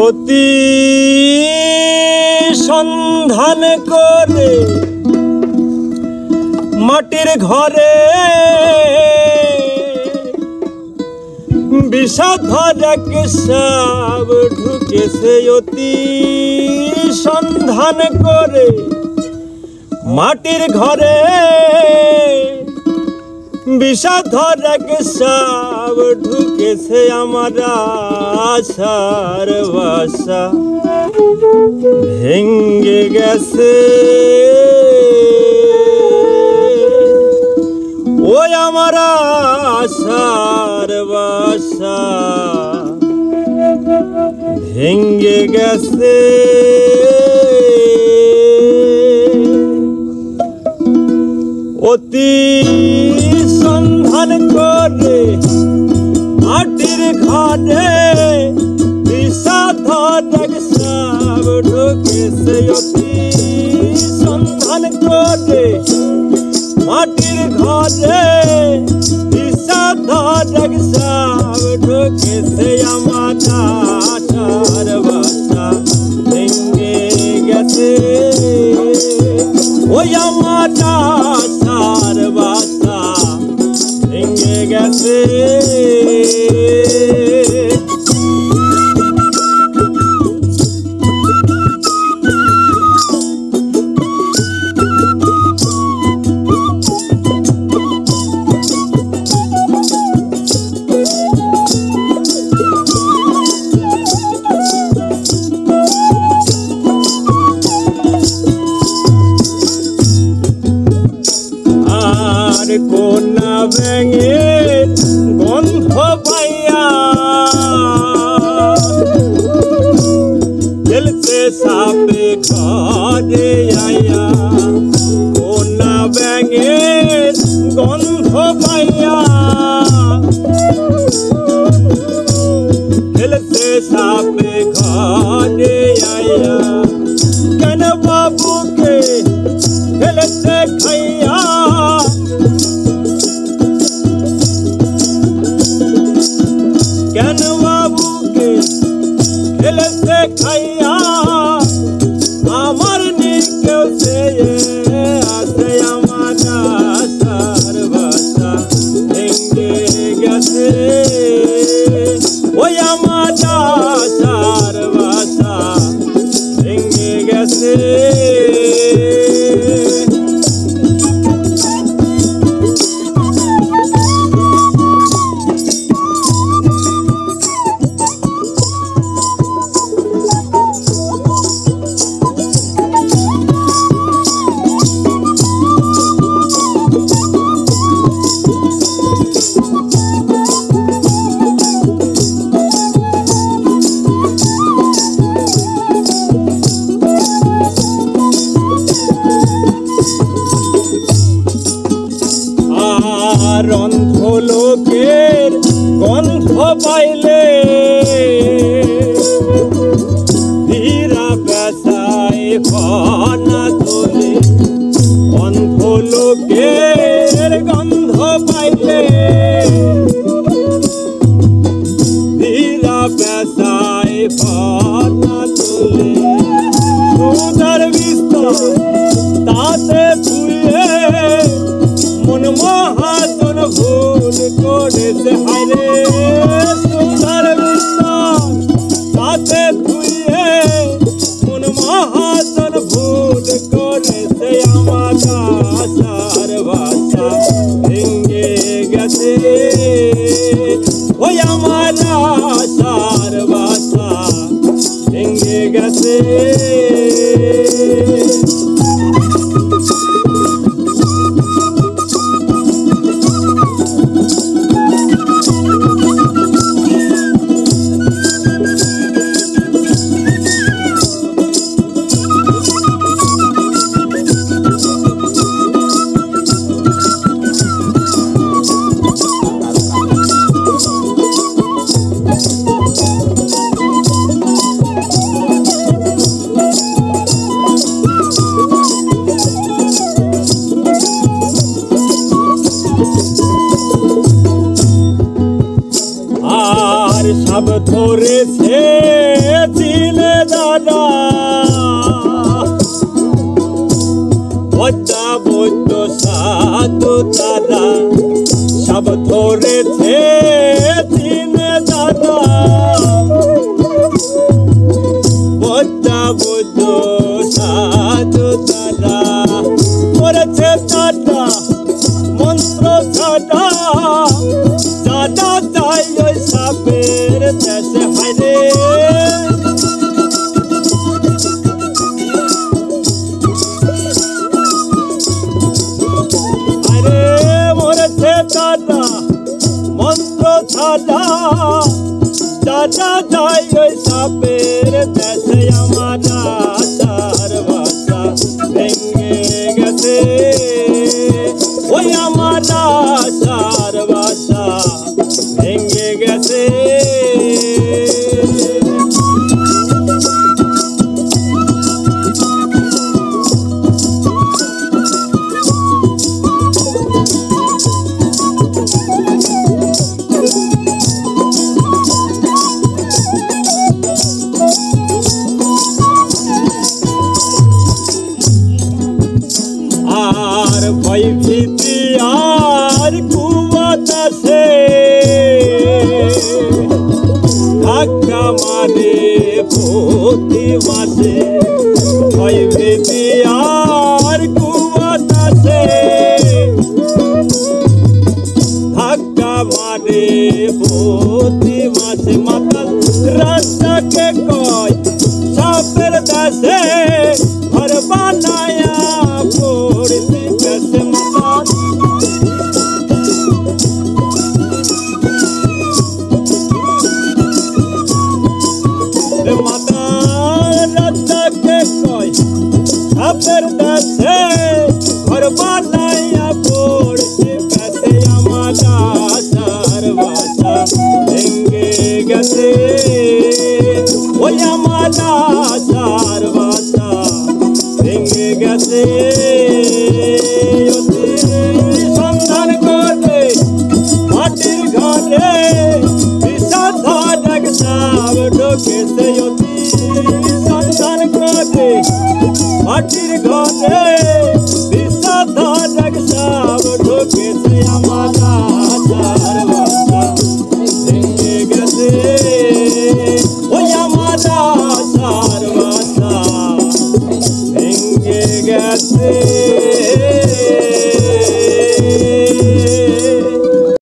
অতি সন্ধান করে মাটির ঘরে বিষাধর এক সাপ ঢুকেছে। অতি সন্ধান করে মাটির ঘরে বিষাধর এক সাপ ঢুকেছে। আমার আশার বাসা ভেঙে গেছে। ওই আমার আশার বাসা ভেঙে গেছে। অতি সন্ধান করে মাটির ঘরে বিষাধর এক সাপ ঢুকেছে। অতি সন্ধান করে মাটির ঘরে বিষাধর এক সাপ ঢুকেছে। আমার আশার বাসা ভেঙে গেছে। ওই আমার আশার বাসা ভেঙে গেছে। কোনা ব্যাঙের গন্ধ পাইয়া খেলছে সাপে ঘরে আয়া। কোনা ব্যাঙের গন্ধ পাইয়া খেলছে সাপে ঘরে আয়া। কেন বাবুকে খেলছে খাইয়া কেন বাবুকে খেলেছে খাইয়া আমার নিকেও সে আছে। আমার আশার বাসা ভেঙে গেছে। ওই আমার আশার বাসা ভেঙে গেছে। অন্ধ লোকের গন্ধ পাইলে ধীরা বেসায় কনা তোলে। অন্ধ লোকের গন্ধ পাইলে ধীরা বেসায় কনা তোলে। সুদার বিস্তার তাতে ধুয়ে মন মহাজন ভুল করেছে। হায়রে সুধার বিশ্বাস তাতে ধুয়ে মন মহাজন ভুল করেছে। আমার আশার বাসা ভেঙে গেছে। ওই আমার আশার বাসা ভেঙে গেছে। যারা পদ্মা বৈদ্য সাধু তারা সব ধরেছে চিনে যারা পদ্মা বৈদ্য সাধু তারা করেছে তারা মন্ত্র ছাড়া যারা যাই ওই সাপের দেশে হাইরে আরে মরেছে তারা মন্ত্র ছাড়া যারা যাই ওই সাপের দেশে আমার আশার বাসা ভেঙে গেছে ওই আমার আশার বাসা ভেঙে গেছে আর ভয় ভীতি আর কুয়াশে ধাক্কা মারে প্রতি মাসে ভয় ভীতি আর কুয়াশে ধাক্কা মারে প্রতি মাসে মাতাল রাস্তাকে কয় সাপের দেশে ঘর বানায়া পড়তে গেছে মাতাল মাতাল রাস্তাকে কয় সাপের দেশে ঘর বানায়া পড়তে গেছে আমার আশার বাসা ভেঙে গেছে ওই আমার আশার বাসা ভেঙে গেছে সন্ধান করে মাটির ঘরে বিষাধার এক সাপ ঢোকেছে সন্ধান করে মাটির